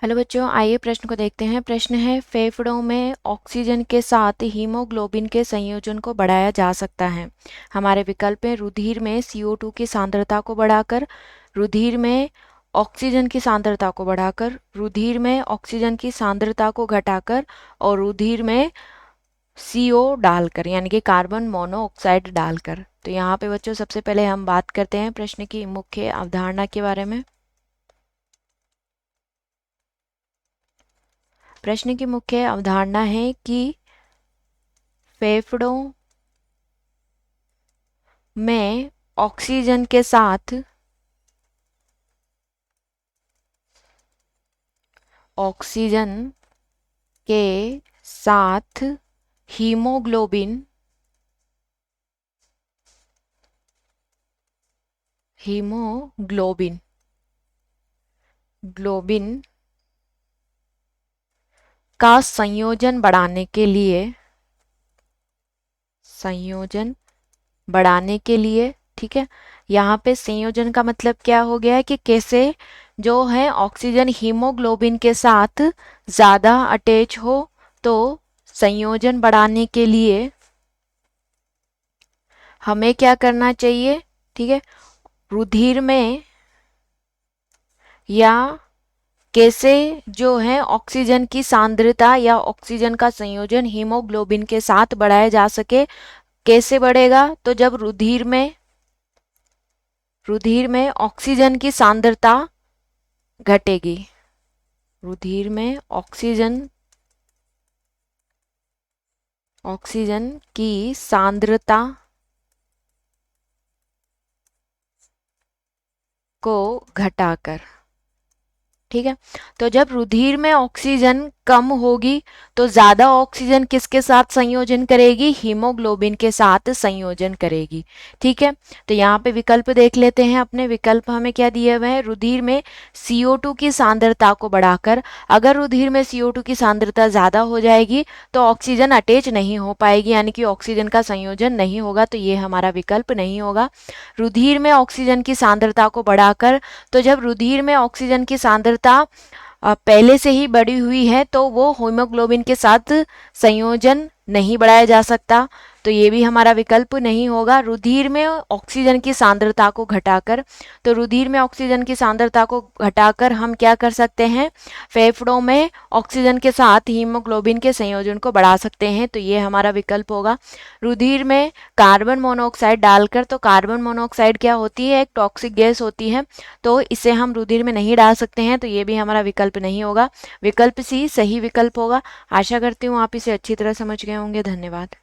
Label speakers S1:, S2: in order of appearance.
S1: Hello बच्चों, आइए प्रश्न को देखते हैं। प्रश्न है, फेफड़ों में ऑक्सीजन के साथ हीमोग्लोबिन के संयोजन को बढ़ाया जा सकता है। हमारे विकल्प हैं रुधिर में CO2 की सांद्रता को बढ़ाकर, रुधिर में ऑक्सीजन की सांद्रता को बढ़ाकर, रुधिर में ऑक्सीजन की सांद्रता को घटाकर और रुधिर में CO डालकर यानी कि कार्बन मोनोऑक्साइड डालकर। तो यहाँ पे बच्चों सबसे पहले हम बात करते हैं प्रश्न की मुख्य अवधारणा के बारे में। प्रश्न की मुख्य अवधारणा है कि फेफड़ों में ऑक्सीजन के साथ हीमोग्लोबिन का संयोजन बढ़ाने के लिए, ठीक है। यहाँ पे संयोजन का मतलब क्या हो गया है कि कैसे जो है ऑक्सीजन हीमोग्लोबिन के साथ ज्यादा अटैच हो, तो संयोजन बढ़ाने के लिए हमें क्या करना चाहिए, ठीक है। रुधिर में या कैसे जो है ऑक्सीजन की सांद्रता या ऑक्सीजन का संयोजन हीमोग्लोबिन के साथ बढ़ाया जा सके। कैसे बढ़ेगा, तो जब रुधिर में ऑक्सीजन की सांद्रता घटेगी, रुधिर में ऑक्सीजन की सांद्रता को घटाकर, ठीक है। तो जब रुधिर में ऑक्सीजन कम होगी तो ज्यादा ऑक्सीजन किसके साथ संयोजन करेगी, हीमोग्लोबिन के साथ संयोजन करेगी, ठीक है। तो यहाँ पे विकल्प देख लेते हैं। अपने विकल्प हमें क्या दिए हुए हैं, रुधिर में CO2 की सांद्रता को बढ़ाकर। अगर रुधिर में CO2 की सांद्रता ज्यादा हो जाएगी तो ऑक्सीजन अटैच नहीं हो पाएगी, यानी कि ऑक्सीजन का संयोजन नहीं होगा, तो ये हमारा विकल्प नहीं होगा। रुधिर में ऑक्सीजन की सांद्रता को बढ़ाकर, तो जब रुधिर में ऑक्सीजन की सांद्रता पहले से ही बढ़ी हुई है तो वो हीमोग्लोबिन के साथ संयोजन नहीं बढ़ाया जा सकता, तो ये भी हमारा विकल्प नहीं होगा। रुधिर में ऑक्सीजन की सांद्रता को घटाकर, तो रुधिर में ऑक्सीजन की सांद्रता को घटाकर हम क्या कर सकते हैं, फेफड़ों में ऑक्सीजन के साथ हीमोग्लोबिन के संयोजन को बढ़ा सकते हैं, तो ये हमारा विकल्प होगा। रुधिर में कार्बन मोनोऑक्साइड डालकर, तो कार्बन मोनोऑक्साइड क्या होती है, एक टॉक्सिक गैस होती है, तो इसे हम रुधिर में नहीं डाल सकते हैं, तो ये भी हमारा विकल्प नहीं होगा। विकल्प सी सही विकल्प होगा। आशा करती हूँ आप इसे अच्छी तरह समझ गए होंगे। धन्यवाद।